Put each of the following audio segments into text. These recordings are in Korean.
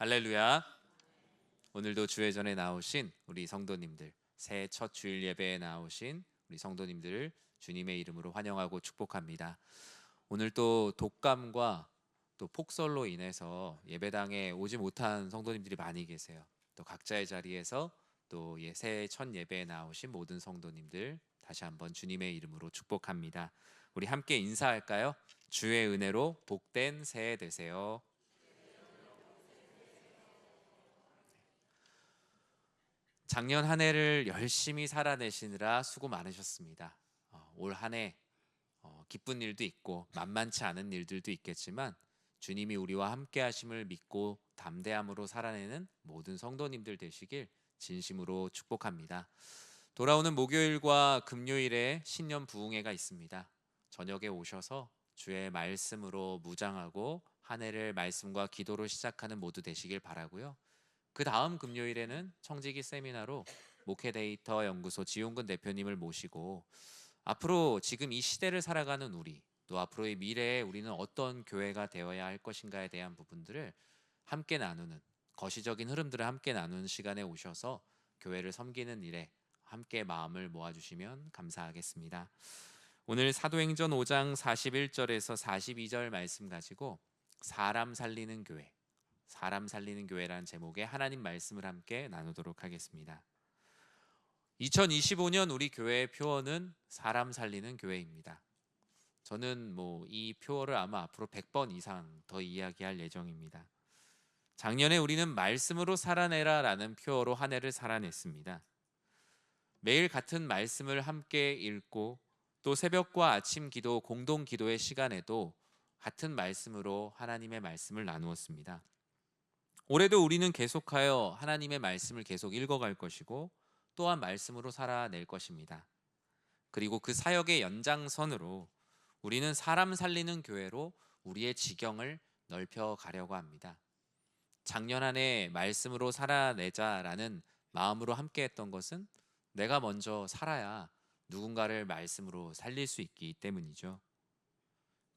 할렐루야. 오늘도 주의 전에 나오신 우리 성도님들, 새해 첫 주일 예배에 나오신 우리 성도님들을 주님의 이름으로 환영하고 축복합니다. 오늘 또 독감과 또 폭설로 인해서 예배당에 오지 못한 성도님들이 많이 계세요. 또 각자의 자리에서 또 새해 첫 예배에 나오신 모든 성도님들 다시 한번 주님의 이름으로 축복합니다. 우리 함께 인사할까요? 주의 은혜로 복된 새해 되세요. 작년 한 해를 열심히 살아내시느라 수고 많으셨습니다. 올 한 해 기쁜 일도 있고 만만치 않은 일들도 있겠지만 주님이 우리와 함께 하심을 믿고 담대함으로 살아내는 모든 성도님들 되시길 진심으로 축복합니다. 돌아오는 목요일과 금요일에 신년 부흥회가 있습니다. 저녁에 오셔서 주의 말씀으로 무장하고 한 해를 말씀과 기도로 시작하는 모두 되시길 바라고요. 그 다음 금요일에는 청지기 세미나로 목회 데이터 연구소 지용근 대표님을 모시고 앞으로 지금 이 시대를 살아가는 우리, 또 앞으로의 미래에 우리는 어떤 교회가 되어야 할 것인가에 대한 부분들을 함께 나누는, 거시적인 흐름들을 함께 나누는 시간에 오셔서 교회를 섬기는 일에 함께 마음을 모아주시면 감사하겠습니다. 오늘 사도행전 5장 41절에서 42절 말씀 가지고 사람 살리는 교회, 사람 살리는 교회라는 제목의 하나님 말씀을 함께 나누도록 하겠습니다. 2025년 우리 교회의 표어는 사람 살리는 교회입니다. 저는 이 표어를 아마 앞으로 100번 이상 더 이야기할 예정입니다. 작년에 우리는 말씀으로 살아내라 라는 표어로 한 해를 살아냈습니다. 매일 같은 말씀을 함께 읽고 또 새벽과 아침 기도, 공동 기도의 시간에도 같은 말씀으로 하나님의 말씀을 나누었습니다. 올해도 우리는 계속하여 하나님의 말씀을 계속 읽어갈 것이고 또한 말씀으로 살아낼 것입니다. 그리고 그 사역의 연장선으로 우리는 사람 살리는 교회로 우리의 지경을 넓혀가려고 합니다. 작년 한 해 말씀으로 살아내자라는 마음으로 함께 했던 것은 내가 먼저 살아야 누군가를 말씀으로 살릴 수 있기 때문이죠.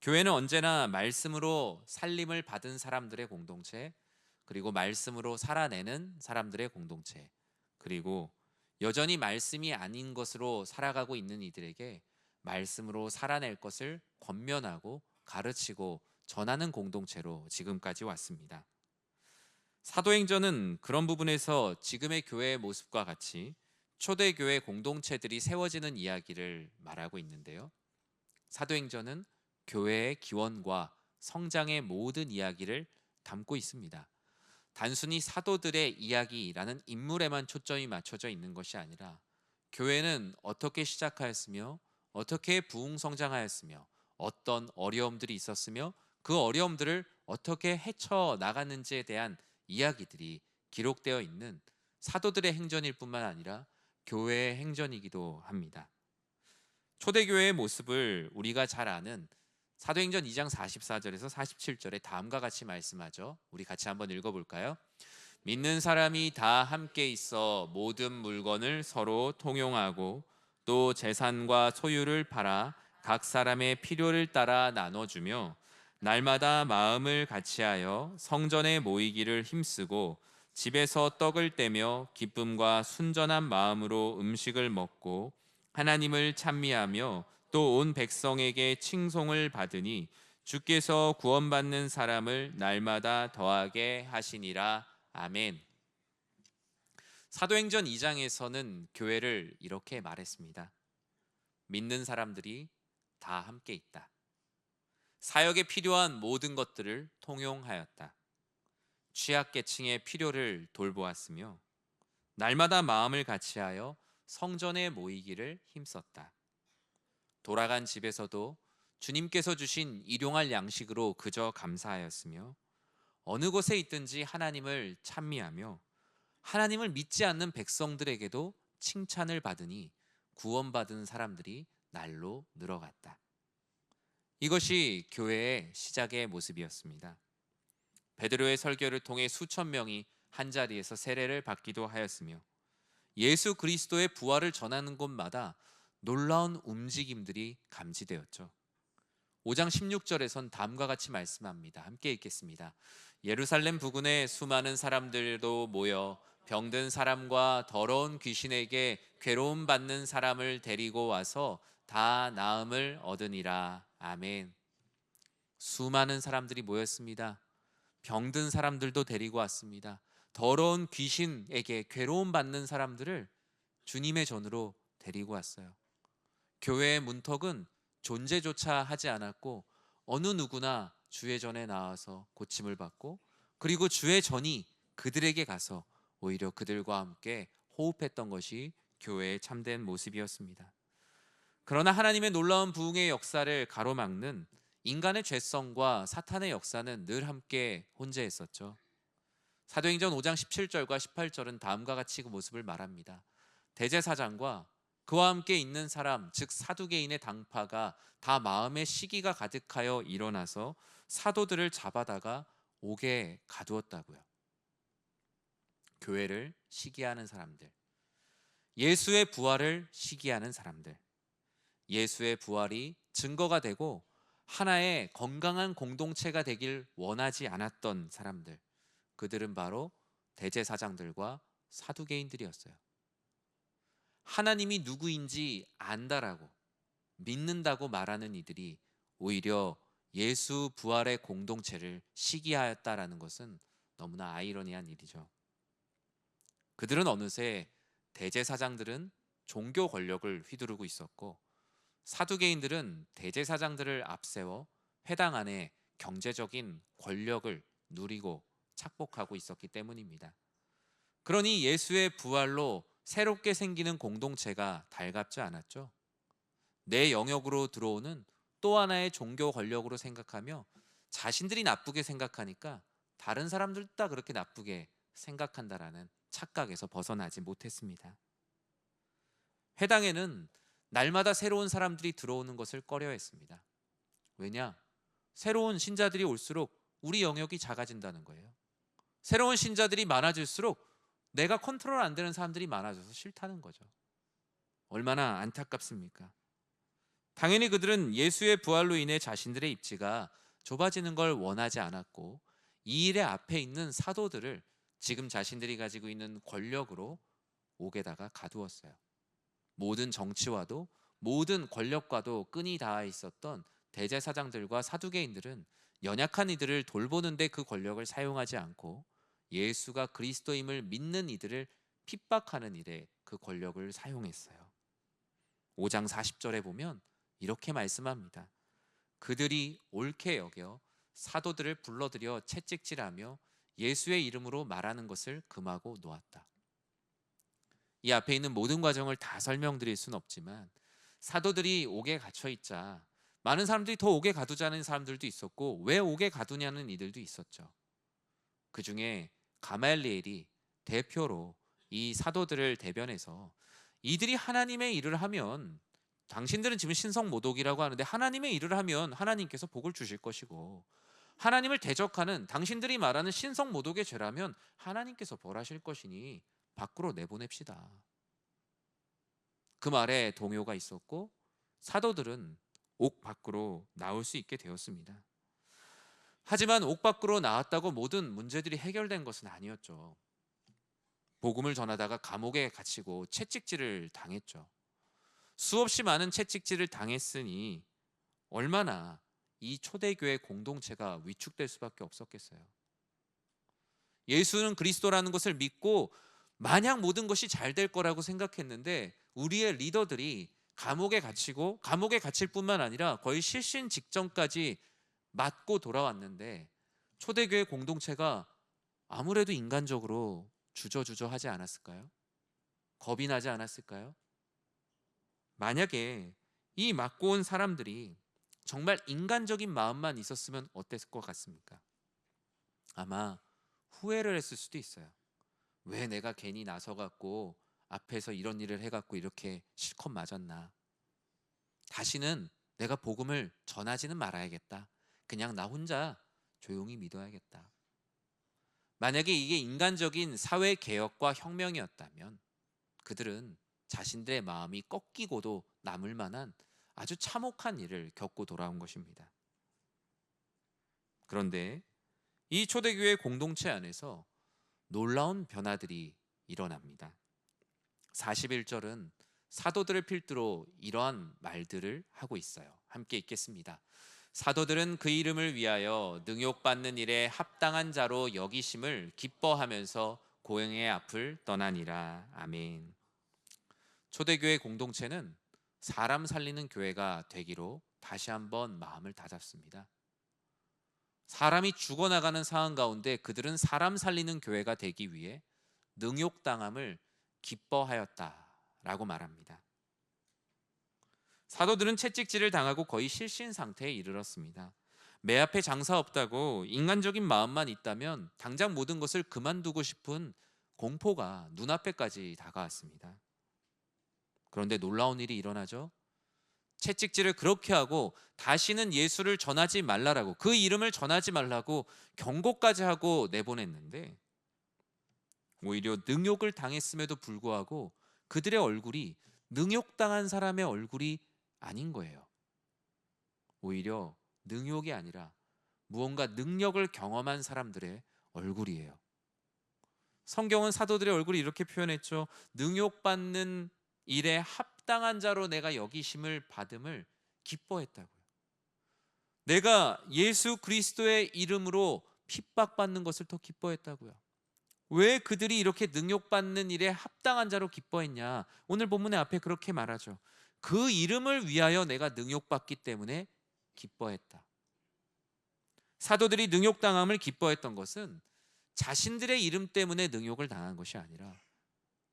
교회는 언제나 말씀으로 살림을 받은 사람들의 공동체, 그리고 말씀으로 살아내는 사람들의 공동체, 그리고 여전히 말씀이 아닌 것으로 살아가고 있는 이들에게 말씀으로 살아낼 것을 권면하고 가르치고 전하는 공동체로 지금까지 왔습니다. 사도행전은 그런 부분에서 지금의 교회의 모습과 같이 초대교회 공동체들이 세워지는 이야기를 말하고 있는데요. 사도행전은 교회의 기원과 성장의 모든 이야기를 담고 있습니다. 단순히 사도들의 이야기라는 인물에만 초점이 맞춰져 있는 것이 아니라 교회는 어떻게 시작하였으며 어떻게 부흥성장하였으며 어떤 어려움들이 있었으며 그 어려움들을 어떻게 헤쳐 나갔는지에 대한 이야기들이 기록되어 있는 사도들의 행전일 뿐만 아니라 교회의 행전이기도 합니다. 초대교회의 모습을 우리가 잘 아는 사도행전 2장 44절에서 47절에 다음과 같이 말씀하죠. 우리 같이 한번 읽어볼까요? 믿는 사람이 다 함께 있어 모든 물건을 서로 통용하고 또 재산과 소유를 팔아 각 사람의 필요를 따라 나눠주며 날마다 마음을 같이하여 성전에 모이기를 힘쓰고 집에서 떡을 떼며 기쁨과 순전한 마음으로 음식을 먹고 하나님을 찬미하며 또 온 백성에게 칭송을 받으니 주께서 구원받는 사람을 날마다 더하게 하시니라. 아멘. 사도행전 2장에서는 교회를 이렇게 말했습니다. 믿는 사람들이 다 함께 있다. 사역에 필요한 모든 것들을 통용하였다. 취약계층의 필요를 돌보았으며 날마다 마음을 같이하여 성전에 모이기를 힘썼다. 돌아간 집에서도 주님께서 주신 일용할 양식으로 그저 감사하였으며 어느 곳에 있든지 하나님을 찬미하며 하나님을 믿지 않는 백성들에게도 칭찬을 받으니 구원받은 사람들이 날로 늘어갔다. 이것이 교회의 시작의 모습이었습니다. 베드로의 설교를 통해 수천 명이 한자리에서 세례를 받기도 하였으며 예수 그리스도의 부활을 전하는 곳마다 놀라운 움직임들이 감지되었죠. 5장 16절에선 다음과 같이 말씀합니다. 함께 읽겠습니다. 예루살렘 부근에 수많은 사람들도 모여 병든 사람과 더러운 귀신에게 괴로움 받는 사람을 데리고 와서 다 나음을 얻으니라. 아멘. 수많은 사람들이 모였습니다. 병든 사람들도 데리고 왔습니다. 더러운 귀신에게 괴로움 받는 사람들을 주님의 전으로 데리고 왔어요. 교회의 문턱은 존재조차 하지 않았고 어느 누구나 주의 전에 나와서 고침을 받고, 그리고 주의 전이 그들에게 가서 오히려 그들과 함께 호흡했던 것이 교회의 참된 모습이었습니다. 그러나 하나님의 놀라운 부흥의 역사를 가로막는 인간의 죄성과 사탄의 역사는 늘 함께 혼재했었죠. 사도행전 5장 17절과 18절은 다음과 같이 그 모습을 말합니다. 대제사장과 그와 함께 있는 사람, 즉 사두개인의 당파가 다 마음에 시기가 가득하여 일어나서 사도들을 잡아다가 옥에 가두었다고요. 교회를 시기하는 사람들, 예수의 부활을 시기하는 사람들, 예수의 부활이 증거가 되고 하나의 건강한 공동체가 되길 원하지 않았던 사람들, 그들은 바로 대제사장들과 사두개인들이었어요. 하나님이 누구인지 안다라고 믿는다고 말하는 이들이 오히려 예수 부활의 공동체를 시기하였다라는 것은 너무나 아이러니한 일이죠. 그들은 어느새 대제사장들은 종교 권력을 휘두르고 있었고, 사두개인들은 대제사장들을 앞세워 회당 안에 경제적인 권력을 누리고 착복하고 있었기 때문입니다. 그러니 예수의 부활로 새롭게 생기는 공동체가 달갑지 않았죠. 내 영역으로 들어오는 또 하나의 종교 권력으로 생각하며 자신들이 나쁘게 생각하니까 다른 사람들도 다 그렇게 나쁘게 생각한다라는 착각에서 벗어나지 못했습니다. 회당에는 날마다 새로운 사람들이 들어오는 것을 꺼려했습니다. 왜냐? 새로운 신자들이 올수록 우리 영역이 작아진다는 거예요. 새로운 신자들이 많아질수록 내가 컨트롤 안 되는 사람들이 많아져서 싫다는 거죠. 얼마나 안타깝습니까? 당연히 그들은 예수의 부활로 인해 자신들의 입지가 좁아지는 걸 원하지 않았고, 이 일의 앞에 있는 사도들을 지금 자신들이 가지고 있는 권력으로 옥에다가 가두었어요. 모든 정치와도 모든 권력과도 끈이 닿아 있었던 대제사장들과 사두개인들은 연약한 이들을 돌보는데 그 권력을 사용하지 않고 예수가 그리스도임을 믿는 이들을 핍박하는 일에 그 권력을 사용했어요. 5장 40절에 보면 이렇게 말씀합니다. 그들이 옳게 여겨 사도들을 불러들여 채찍질하며 예수의 이름으로 말하는 것을 금하고 놓았다. 이 앞에 있는 모든 과정을 다 설명드릴 수는 없지만, 사도들이 옥에 갇혀 있자 많은 사람들이 더 옥에 가두자는 사람들도 있었고, 왜 옥에 가두냐는 이들도 있었죠. 그 중에 가말리엘이 대표로 이 사도들을 대변해서 이들이 하나님의 일을 하면, 당신들은 지금 신성모독이라고 하는데 하나님의 일을 하면 하나님께서 복을 주실 것이고, 하나님을 대적하는 당신들이 말하는 신성모독의 죄라면 하나님께서 벌하실 것이니 밖으로 내보냅시다. 그 말에 동요가 있었고 사도들은 옥 밖으로 나올 수 있게 되었습니다. 하지만 옥 밖으로 나왔다고 모든 문제들이 해결된 것은 아니었죠. 복음을 전하다가 감옥에 갇히고 채찍질을 당했죠. 수없이 많은 채찍질을 당했으니 얼마나 이 초대교회 공동체가 위축될 수밖에 없었겠어요. 예수는 그리스도라는 것을 믿고 마냥 모든 것이 잘 될 거라고 생각했는데, 우리의 리더들이 감옥에 갇히고 감옥에 갇힐 뿐만 아니라 거의 실신 직전까지 맞고 돌아왔는데, 초대교회 공동체가 아무래도 인간적으로 주저주저하지 않았을까요? 겁이 나지 않았을까요? 만약에 이 맞고 온 사람들이 정말 인간적인 마음만 있었으면 어땠을 것 같습니까? 아마 후회를 했을 수도 있어요. 왜 내가 괜히 나서갖고 앞에서 이런 일을 해갖고 이렇게 실컷 맞았나. 다시는 내가 복음을 전하지는 말아야겠다. 그냥 나 혼자 조용히 믿어야겠다. 만약에 이게 인간적인 사회개혁과 혁명이었다면 그들은 자신들의 마음이 꺾이고도 남을 만한 아주 참혹한 일을 겪고 돌아온 것입니다. 그런데 이 초대교회 공동체 안에서 놀라운 변화들이 일어납니다. 41절은 사도들을 필두로 이러한 말들을 하고 있어요. 함께 읽겠습니다. 사도들은 그 이름을 위하여 능욕받는 일에 합당한 자로 여기심을 기뻐하면서 고행의 앞을 떠나니라. 아멘. 초대교회 공동체는 사람 살리는 교회가 되기로 다시 한번 마음을 다잡습니다. 사람이 죽어나가는 상황 가운데 그들은 사람 살리는 교회가 되기 위해 능욕당함을 기뻐하였다라고 말합니다. 사도들은 채찍질을 당하고 거의 실신 상태에 이르렀습니다. 매 앞에 장사 없다고 인간적인 마음만 있다면 당장 모든 것을 그만두고 싶은 공포가 눈앞에까지 다가왔습니다. 그런데 놀라운 일이 일어나죠. 채찍질을 그렇게 하고 다시는 예수를 전하지 말라라고, 그 이름을 전하지 말라고 경고까지 하고 내보냈는데 오히려 능욕을 당했음에도 불구하고 그들의 얼굴이 능욕당한 사람의 얼굴이 아닌 거예요. 오히려 능욕이 아니라 무언가 능력을 경험한 사람들의 얼굴이에요. 성경은 사도들의 얼굴이 이렇게 표현했죠. 능욕받는 일에 합당한 자로 내가 여기심을 받음을 기뻐했다고요. 내가 예수 그리스도의 이름으로 핍박받는 것을 더 기뻐했다고요. 왜 그들이 이렇게 능욕받는 일에 합당한 자로 기뻐했냐? 오늘 본문의 앞에 그렇게 말하죠. 그 이름을 위하여 내가 능욕받기 때문에 기뻐했다. 사도들이 능욕당함을 기뻐했던 것은 자신들의 이름 때문에 능욕을 당한 것이 아니라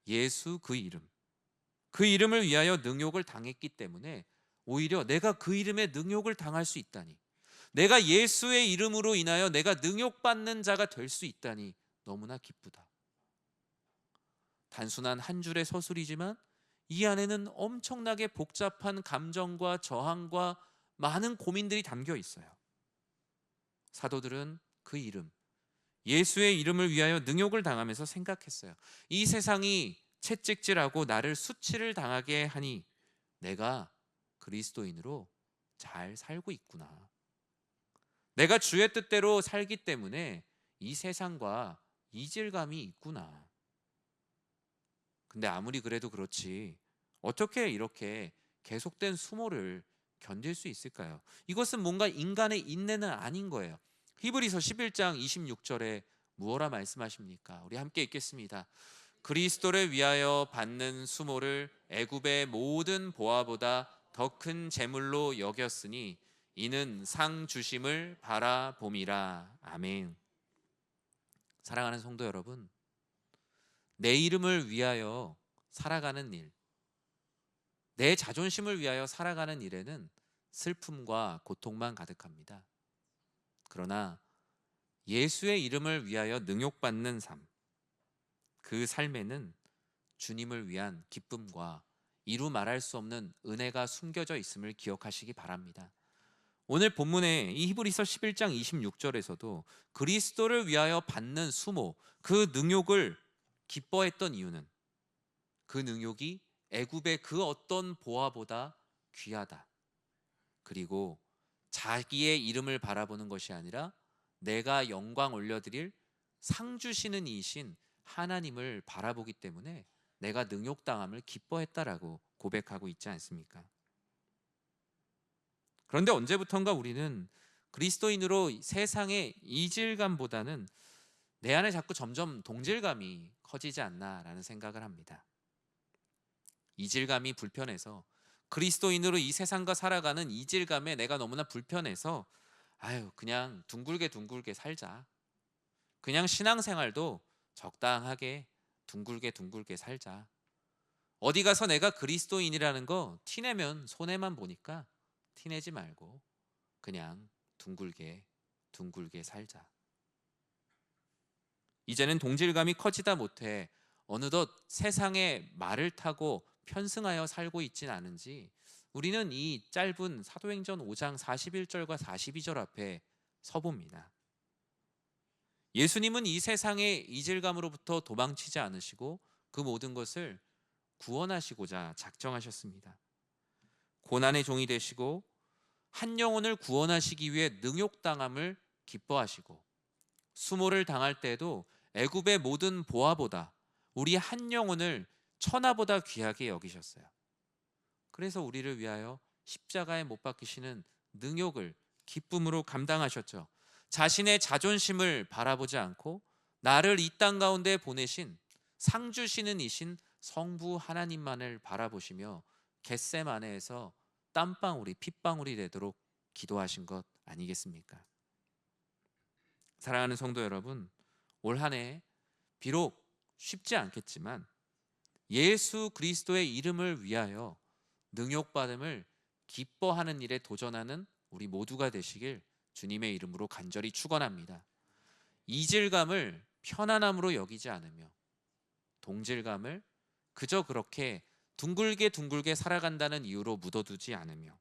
예수 그 이름, 그 이름을 위하여 능욕을 당했기 때문에 오히려 내가 그 이름에 능욕을 당할 수 있다니, 내가 예수의 이름으로 인하여 내가 능욕받는 자가 될 수 있다니 너무나 기쁘다. 단순한 한 줄의 서술이지만 이 안에는 엄청나게 복잡한 감정과 저항과 많은 고민들이 담겨 있어요. 사도들은 그 이름, 예수의 이름을 위하여 능욕을 당하면서 생각했어요. 이 세상이 채찍질하고 나를 수치를 당하게 하니 내가 그리스도인으로 잘 살고 있구나. 내가 주의 뜻대로 살기 때문에 이 세상과 이질감이 있구나. 근데 아무리 그래도 그렇지 어떻게 이렇게 계속된 수모를 견딜 수 있을까요? 이것은 뭔가 인간의 인내는 아닌 거예요. 히브리서 11장 26절에 무엇라 말씀하십니까? 우리 함께 읽겠습니다. 그리스도를 위하여 받는 수모를 애굽의 모든 보화보다 더 큰 재물로 여겼으니 이는 상 주심을 바라봄이라. 아멘. 사랑하는 성도 여러분, 내 이름을 위하여 살아가는 일, 내 자존심을 위하여 살아가는 일에는 슬픔과 고통만 가득합니다. 그러나 예수의 이름을 위하여 능욕받는 삶, 그 삶에는 주님을 위한 기쁨과 이루 말할 수 없는 은혜가 숨겨져 있음을 기억하시기 바랍니다. 오늘 본문의 이 히브리서 11장 26절에서도 그리스도를 위하여 받는 수모, 그 능욕을 기뻐했던 이유는 그 능욕이 애굽의 그 어떤 보화보다 귀하다. 그리고 자기의 이름을 바라보는 것이 아니라 내가 영광 올려드릴 상 주시는 이이신 하나님을 바라보기 때문에 내가 능욕당함을 기뻐했다라고 고백하고 있지 않습니까? 그런데 언제부턴가 우리는 그리스도인으로 세상의 이질감보다는 내 안에 자꾸 점점 동질감이 커지지 않나라는 생각을 합니다. 이질감이 불편해서, 그리스도인으로 이 세상과 살아가는 이질감에 내가 너무나 불편해서 그냥 둥글게 살자. 그냥 신앙생활도 적당하게 둥글게 살자. 어디 가서 내가 그리스도인이라는 거 티내면 손해만 보니까 티내지 말고 그냥 둥글게 살자. 이제는 동질감이 커지다 못해 어느덧 세상의 말을 타고 편승하여 살고 있진 않은지 우리는 이 짧은 사도행전 5장 41절과 42절 앞에 서봅니다. 예수님은 이 세상의 이질감으로부터 도망치지 않으시고 그 모든 것을 구원하시고자 작정하셨습니다. 고난의 종이 되시고 한 영혼을 구원하시기 위해 능욕당함을 기뻐하시고 수모를 당할 때에도 애굽의 모든 보화보다 우리 한 영혼을 천하보다 귀하게 여기셨어요. 그래서 우리를 위하여 십자가에 못 박히시는 능욕을 기쁨으로 감당하셨죠. 자신의 자존심을 바라보지 않고 나를 이 땅 가운데 보내신 상 주시는 이신 성부 하나님만을 바라보시며 겟세마네에서 땀방울이 핏방울이 되도록 기도하신 것 아니겠습니까? 사랑하는 성도 여러분, 올 한 해 비록 쉽지 않겠지만 예수 그리스도의 이름을 위하여 능욕받음을 기뻐하는 일에 도전하는 우리 모두가 되시길 주님의 이름으로 간절히 축원합니다. 이질감을 편안함으로 여기지 않으며 동질감을 그저 그렇게 둥글게 살아간다는 이유로 묻어두지 않으며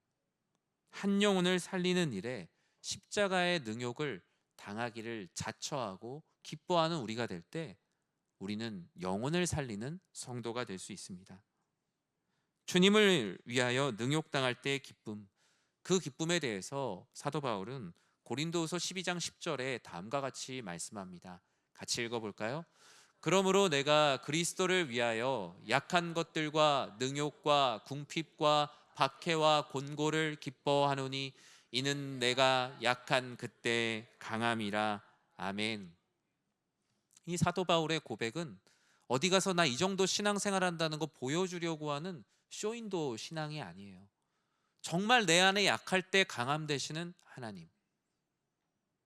한 영혼을 살리는 일에 십자가의 능욕을 당하기를 자처하고 기뻐하는 우리가 될 때 우리는 영혼을 살리는 성도가 될 수 있습니다. 주님을 위하여 능욕당할 때의 기쁨, 그 기쁨에 대해서 사도 바울은 고린도후서 12장 10절에 다음과 같이 말씀합니다. 같이 읽어볼까요? 그러므로 내가 그리스도를 위하여 약한 것들과 능욕과 궁핍과 박해와 곤고를 기뻐하노니 이는 내가 약한 그때 강함이라. 아멘. 이 사도 바울의 고백은 어디 가서 나 이 정도 신앙생활 한다는 거 보여주려고 하는 쇼인도 신앙이 아니에요. 정말 내 안에 약할 때 강함 되시는 하나님,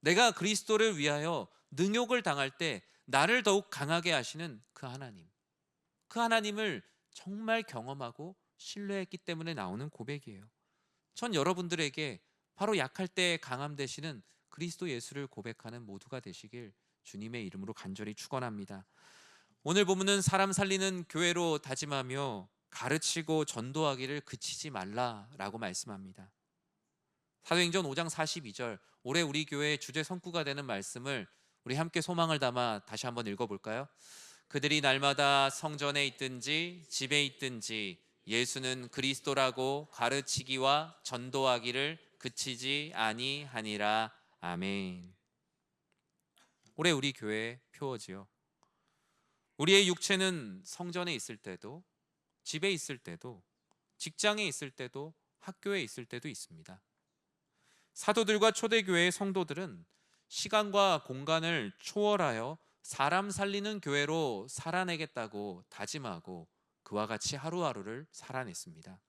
내가 그리스도를 위하여 능욕을 당할 때 나를 더욱 강하게 하시는 그 하나님, 그 하나님을 정말 경험하고 신뢰했기 때문에 나오는 고백이에요. 전 여러분들에게 바로 약할 때 강함 되시는 그리스도 예수를 고백하는 모두가 되시길 주님의 이름으로 간절히 축원합니다. 오늘 본문은 사람 살리는 교회로 다짐하며 가르치고 전도하기를 그치지 말라라고 말씀합니다. 사도행전 5장 42절, 올해 우리 교회의 주제 성구가 되는 말씀을 우리 함께 소망을 담아 다시 한번 읽어볼까요? 그들이 날마다 성전에 있든지 집에 있든지 예수는 그리스도라고 가르치기와 전도하기를 그치지 아니하니라. 아멘. 올해 우리 교회 표어지요. 우리의 육체는 성전에 있을 때도, 집에 있을 때도, 직장에 있을 때도, 학교에 있을 때도 있습니다. 사도들과 초대교회의 성도들은 시간과 공간을 초월하여 사람 살리는 교회로 살아내겠다고 다짐하고 그와 같이 하루하루를 살아냈습니다.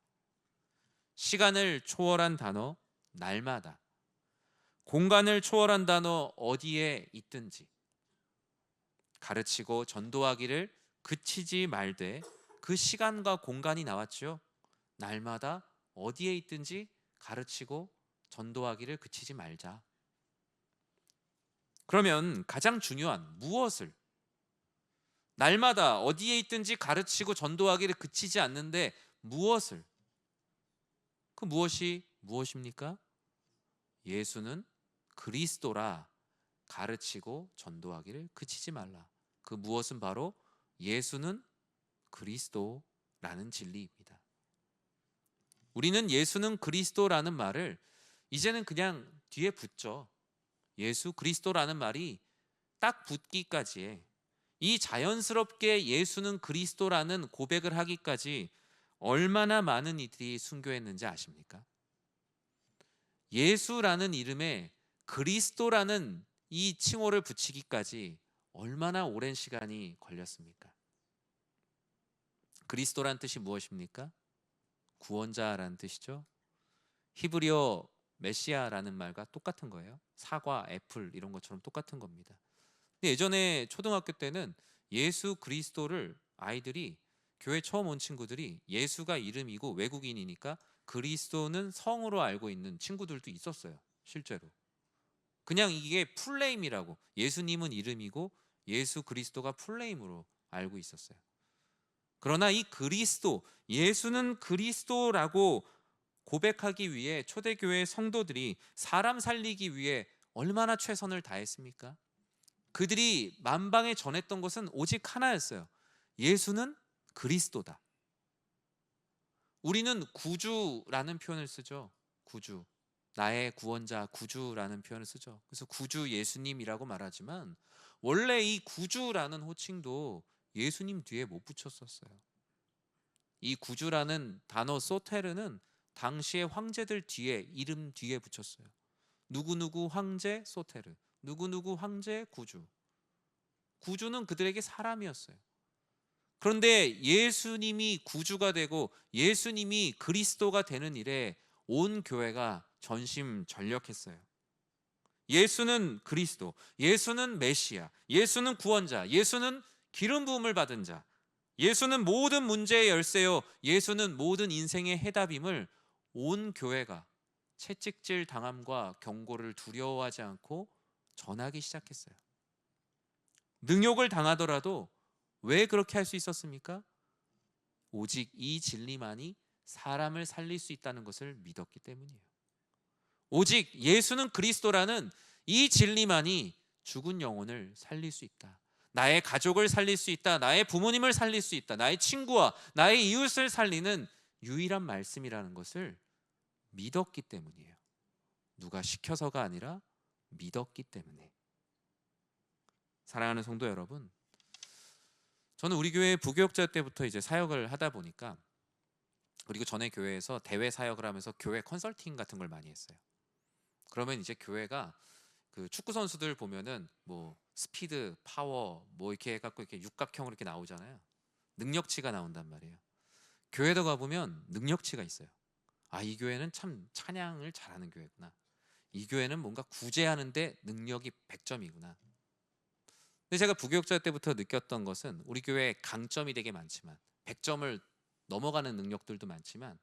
시간을 초월한 단어 날마다, 공간을 초월한 단어 어디에 있든지 가르치고 전도하기를 그치지 말되, 그 시간과 공간이 나왔죠. 날마다 어디에 있든지 가르치고 전도하기를 그치지 말자. 그러면 가장 중요한 무엇을, 날마다 어디에 있든지 가르치고 전도하기를 그치지 않는데 무엇을, 그 무엇이 무엇입니까? 예수는 그리스도라 가르치고 전도하기를 그치지 말라. 그 무엇은 바로 예수는 그리스도라는 진리입니다. 우리는 예수는 그리스도라는 말을 이제는 그냥 뒤에 붙죠. 예수 그리스도라는 말이 딱 붙기까지에, 이 자연스럽게 예수는 그리스도라는 고백을 하기까지 얼마나 많은 이들이 순교했는지 아십니까? 예수라는 이름에 그리스도라는 이 칭호를 붙이기까지 얼마나 오랜 시간이 걸렸습니까? 그리스도란 뜻이 무엇입니까? 구원자라는 뜻이죠. 히브리어 메시아라는 말과 똑같은 거예요. 사과, 애플 이런 것처럼 똑같은 겁니다. 근데 예전에 초등학교 때는 예수 그리스도를 아이들이, 교회 처음 온 친구들이 예수가 이름이고 외국인이니까 그리스도는 성으로 알고 있는 친구들도 있었어요. 실제로 그냥 이게 풀네임이라고, 예수님은 이름이고 예수 그리스도가 풀네임으로 알고 있었어요. 그러나 이 그리스도, 예수는 그리스도라고 고백하기 위해 초대교회 성도들이 사람 살리기 위해 얼마나 최선을 다했습니까? 그들이 만방에 전했던 것은 오직 하나였어요. 예수는 그리스도다. 우리는 구주라는 표현을 쓰죠. 구주. 나의 구원자 구주라는 표현을 쓰죠. 그래서 구주 예수님이라고 말하지만 원래 이 구주라는 호칭도 예수님 뒤에 못 붙였었어요. 이 구주라는 단어 소테르는 당시의 황제들 뒤에 이름 뒤에 붙였어요. 누구누구 황제 소테르, 누구누구 황제 구주. 구주는 그들에게 사람이었어요. 그런데 예수님이 구주가 되고 예수님이 그리스도가 되는 일에 온 교회가 전심전력했어요. 예수는 그리스도, 예수는 메시아, 예수는 구원자, 예수는 기름 부음을 받은 자, 예수는 모든 문제의 열쇠요, 예수는 모든 인생의 해답임을 온 교회가 채찍질 당함과 경고를 두려워하지 않고 전하기 시작했어요. 능욕을 당하더라도 왜 그렇게 할 수 있었습니까? 오직 이 진리만이 사람을 살릴 수 있다는 것을 믿었기 때문이에요. 오직 예수는 그리스도라는 이 진리만이 죽은 영혼을 살릴 수 있다. 나의 가족을 살릴 수 있다. 나의 부모님을 살릴 수 있다. 나의 친구와 나의 이웃을 살리는 유일한 말씀이라는 것을 믿었기 때문이에요. 누가 시켜서가 아니라 믿었기 때문에. 사랑하는 성도 여러분, 저는 우리 교회 부교역자 때부터 이제 사역을 하다 보니까, 그리고 전에 교회에서 대외 사역을 하면서 교회 컨설팅 같은 걸 많이 했어요. 그러면 이제 교회가 그 축구 선수들 보면은 뭐 스피드, 파워 뭐 이렇게 해갖고 이렇게 육각형으로 이렇게 나오잖아요. 능력치가 나온단 말이에요. 교회도 가보면 능력치가 있어요. 아, 이 교회는 참 찬양을 잘하는 교회구나. 이 교회는 뭔가 구제하는데 능력이 100점이구나. 근데 제가 부교역자 때부터 느꼈던 것은 우리 교회에 강점이 되게 많지만 100점을 넘어가는 능력들도 많지만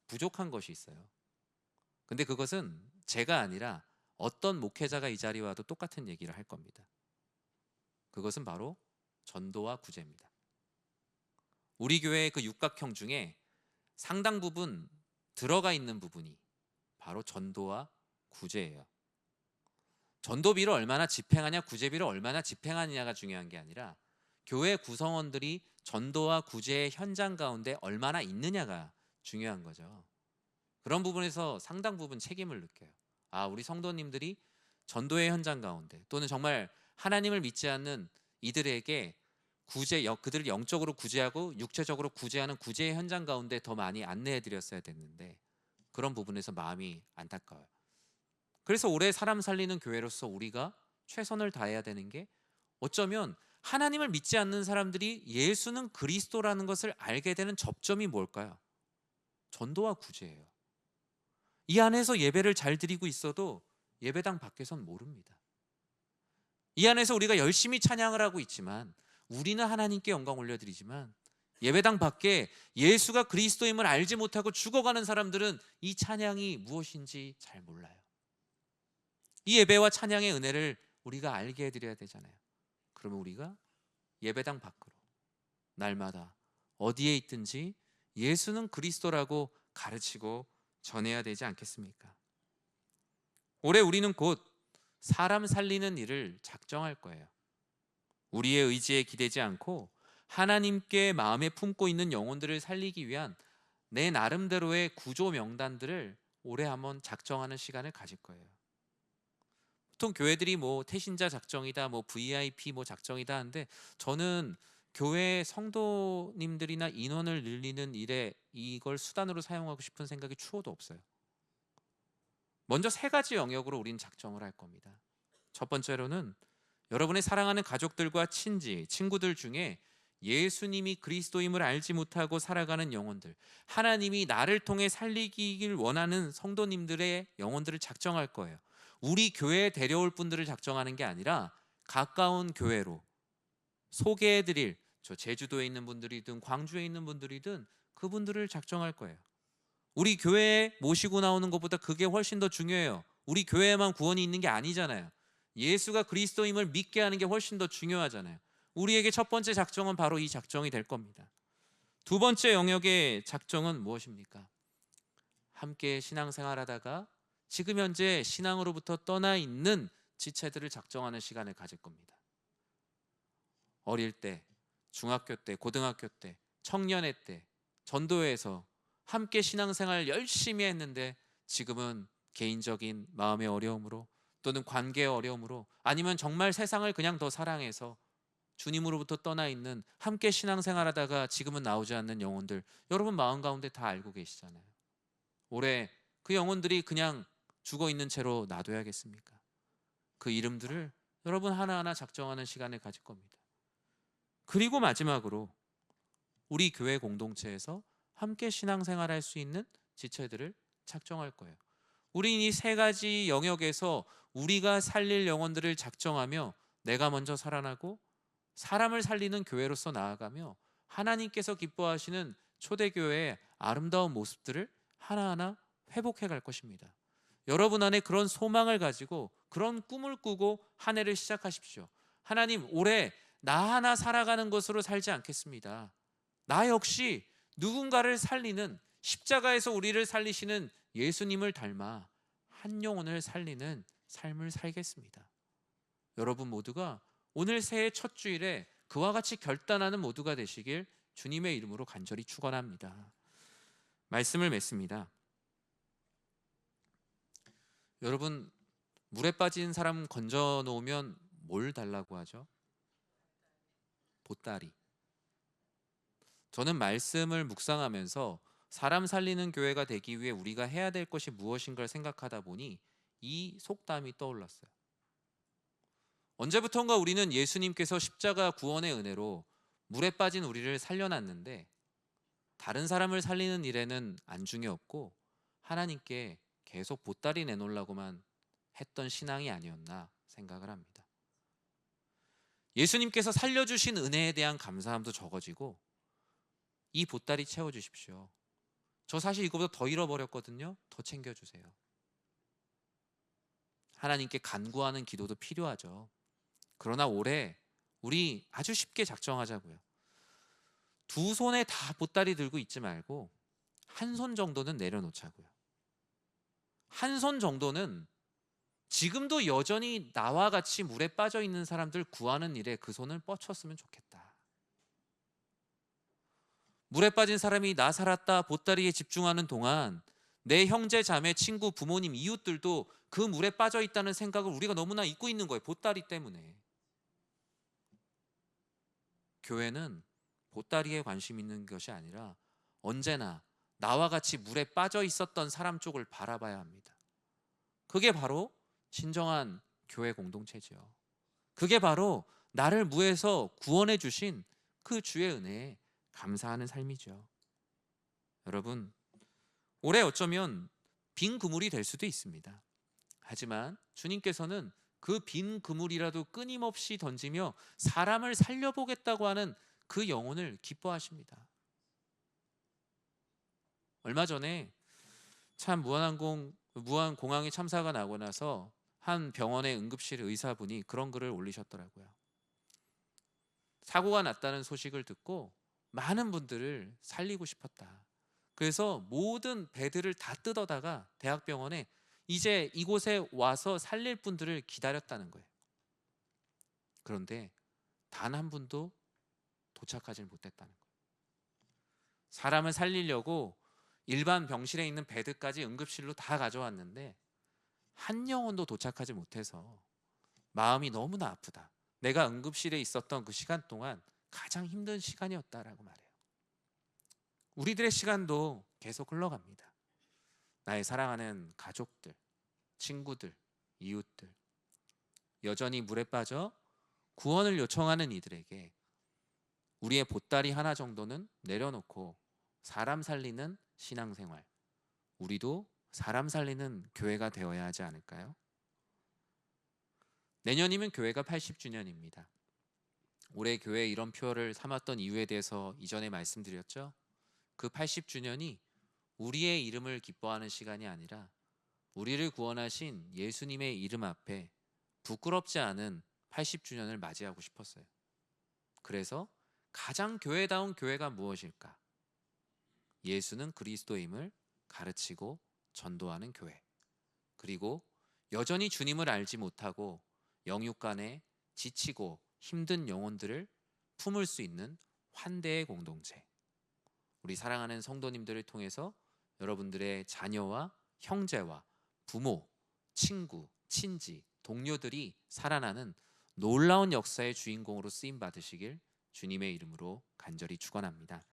부족한 것이 있어요. 근데 그것은 제가 아니라 어떤 목회자가 이 자리에 와도 똑같은 얘기를 할 겁니다. 그것은 바로 전도와 구제입니다. 우리 교회의 그 육각형 중에 상당 부분 들어가 있는 부분이 바로 전도와 구제예요. 전도비를 얼마나 집행하냐, 구제비를 얼마나 집행하느냐가 중요한 게 아니라 교회 구성원들이 전도와 구제의 현장 가운데 얼마나 있느냐가 중요한 거죠. 그런 부분에서 상당 부분 책임을 느껴요. 아, 우리 성도님들이 전도의 현장 가운데, 또는 정말 하나님을 믿지 않는 이들에게 그들을 영적으로 구제하고 육체적으로 구제하는 구제의 현장 가운데 더 많이 안내해 드렸어야 됐는데, 그런 부분에서 마음이 안타까워요. 그래서 올해 사람 살리는 교회로서 우리가 최선을 다해야 되는 게, 어쩌면 하나님을 믿지 않는 사람들이 예수는 그리스도라는 것을 알게 되는 접점이 뭘까요? 전도와 구제예요. 이 안에서 예배를 잘 드리고 있어도 예배당 밖에선 모릅니다. 이 안에서 우리가 열심히 찬양을 하고 있지만, 우리는 하나님께 영광 올려드리지만, 예배당 밖에 예수가 그리스도임을 알지 못하고 죽어가는 사람들은 이 찬양이 무엇인지 잘 몰라요. 이 예배와 찬양의 은혜를 우리가 알게 해드려야 되잖아요. 그러면 우리가 예배당 밖으로 날마다 어디에 있든지 예수는 그리스도라고 가르치고 전해야 되지 않겠습니까? 올해 우리는 곧 사람 살리는 일을 작정할 거예요. 우리의 의지에 기대지 않고 하나님께 마음에 품고 있는 영혼들을 살리기 위한 내 나름대로의 구조 명단들을 올해 한번 작정하는 시간을 가질 거예요. 보통 교회들이 뭐 태신자 작정이다, 뭐 VIP 뭐 작정이다 하는데, 저는 교회 성도님들이나 인원을 늘리는 일에 이걸 수단으로 사용하고 싶은 생각이 추호도 없어요. 먼저 세 가지 영역으로 우리는 작정을 할 겁니다. 첫 번째로는 여러분의 사랑하는 가족들과 친구들 중에 예수님이 그리스도임을 알지 못하고 살아가는 영혼들, 하나님이 나를 통해 살리기를 원하는 성도님들의 영혼들을 작정할 거예요. 우리 교회에 데려올 분들을 작정하는 게 아니라 가까운 교회로 소개해드릴, 저 제주도에 있는 분들이든 광주에 있는 분들이든 그분들을 작정할 거예요. 우리 교회에 모시고 나오는 것보다 그게 훨씬 더 중요해요. 우리 교회에만 구원이 있는 게 아니잖아요. 예수가 그리스도임을 믿게 하는 게 훨씬 더 중요하잖아요. 우리에게 첫 번째 작정은 바로 이 작정이 될 겁니다. 두 번째 영역의 작정은 무엇입니까? 함께 신앙생활하다가 지금 현재 신앙으로부터 떠나 있는 지체들을 작정하는 시간을 가질 겁니다. 어릴 때, 중학교 때, 고등학교 때, 청년회 때 전도회에서 함께 신앙생활 열심히 했는데 지금은 개인적인 마음의 어려움으로 또는 관계의 어려움으로 아니면 정말 세상을 그냥 더 사랑해서 주님으로부터 떠나 있는 함께 신앙생활하다가 지금은 나오지 않는 영혼들, 여러분 마음 가운데 다 알고 계시잖아요. 올해 그 영혼들이 그냥 죽어 있는 채로 놔둬야겠습니까? 그 이름들을 여러분 하나하나 작정하는 시간을 가질 겁니다. 그리고 마지막으로 우리 교회 공동체에서 함께 신앙생활할 수 있는 지체들을 작정할 거예요. 우린 이 세 가지 영역에서 우리가 살릴 영혼들을 작정하며 내가 먼저 살아나고 사람을 살리는 교회로서 나아가며 하나님께서 기뻐하시는 초대교회의 아름다운 모습들을 하나하나 회복해 갈 것입니다. 여러분 안에 그런 소망을 가지고 그런 꿈을 꾸고 한 해를 시작하십시오. 하나님, 올해 나 하나 살아가는 것으로 살지 않겠습니다. 나 역시 누군가를 살리는, 십자가에서 우리를 살리시는 예수님을 닮아 한 영혼을 살리는 삶을 살겠습니다. 여러분 모두가 오늘 새해 첫 주일에 그와 같이 결단하는 모두가 되시길 주님의 이름으로 간절히 축원합니다. 말씀을 맺습니다. 여러분, 물에 빠진 사람 건져 놓으면 뭘 달라고 하죠? 보따리. 저는 말씀을 묵상하면서 사람 살리는 교회가 되기 위해 우리가 해야 될 것이 무엇인가를 생각하다 보니 이 속담이 떠올랐어요. 언제부턴가 우리는 예수님께서 십자가 구원의 은혜로 물에 빠진 우리를 살려놨는데 다른 사람을 살리는 일에는 안중이 없고 하나님께 계속 보따리 내놓으려고만 했던 신앙이 아니었나 생각을 합니다. 예수님께서 살려주신 은혜에 대한 감사함도 적어지고 이 보따리 채워주십시오. 저 사실 이거보다 더 잃어버렸거든요. 더 챙겨주세요. 하나님께 간구하는 기도도 필요하죠. 그러나 올해 우리 아주 쉽게 작정하자고요. 두 손에 다 보따리 들고 있지 말고 한 손 정도는 내려놓자고요. 한 손 정도는 지금도 여전히 나와 같이 물에 빠져 있는 사람들 구하는 일에 그 손을 뻗쳤으면 좋겠다. 물에 빠진 사람이 나 살았다 보따리에 집중하는 동안 내 형제, 자매, 친구, 부모님, 이웃들도 그 물에 빠져 있다는 생각을 우리가 너무나 잊고 있는 거예요. 보따리 때문에. 교회는 보따리에 관심 있는 것이 아니라 언제나 나와 같이 물에 빠져 있었던 사람 쪽을 바라봐야 합니다. 그게 바로 진정한 교회 공동체지요. 그게 바로 나를 무에서 구원해 주신 그 주의 은혜에 감사하는 삶이죠. 여러분, 올해 어쩌면 빈 그물이 될 수도 있습니다. 하지만 주님께서는 그 빈 그물이라도 끊임없이 던지며 사람을 살려보겠다고 하는 그 영혼을 기뻐하십니다. 얼마 전에 참 무한공항에 참사가 나고 나서 한 병원의 응급실 의사분이 그런 글을 올리셨더라고요. 사고가 났다는 소식을 듣고 많은 분들을 살리고 싶었다. 그래서 모든 베드를 다 뜯어다가 대학병원에 이제 이곳에 와서 살릴 분들을 기다렸다는 거예요. 그런데 단 한 분도 도착하지 못했다는 거예요. 사람을 살리려고 일반 병실에 있는 베드까지 응급실로 다 가져왔는데 한 영혼도 도착하지 못해서 마음이 너무나 아프다. 내가 응급실에 있었던 그 시간 동안 가장 힘든 시간이었다라고 말해요. 우리들의 시간도 계속 흘러갑니다. 나의 사랑하는 가족들, 친구들, 이웃들, 여전히 물에 빠져 구원을 요청하는 이들에게 우리의 보따리 하나 정도는 내려놓고 사람 살리는 신앙생활, 우리도 사람 살리는 교회가 되어야 하지 않을까요? 내년이면 교회가 80주년입니다. 올해 교회에 이런 표를 삼았던 이유에 대해서 이전에 말씀드렸죠. 그 80주년이 우리의 이름을 기뻐하는 시간이 아니라 우리를 구원하신 예수님의 이름 앞에 부끄럽지 않은 80주년을 맞이하고 싶었어요. 그래서 가장 교회다운 교회가 무엇일까? 예수는 그리스도임을 가르치고 전도하는 교회. 그리고 여전히 주님을 알지 못하고 영육간에 지치고 힘든 영혼들을 품을 수 있는 환대의 공동체. 우리 사랑하는 성도님들을 통해서 여러분들의 자녀와 형제와 부모, 친구, 친지, 동료들이 살아나는 놀라운 역사의 주인공으로 쓰임 받으시길 주님의 이름으로 간절히 축원합니다.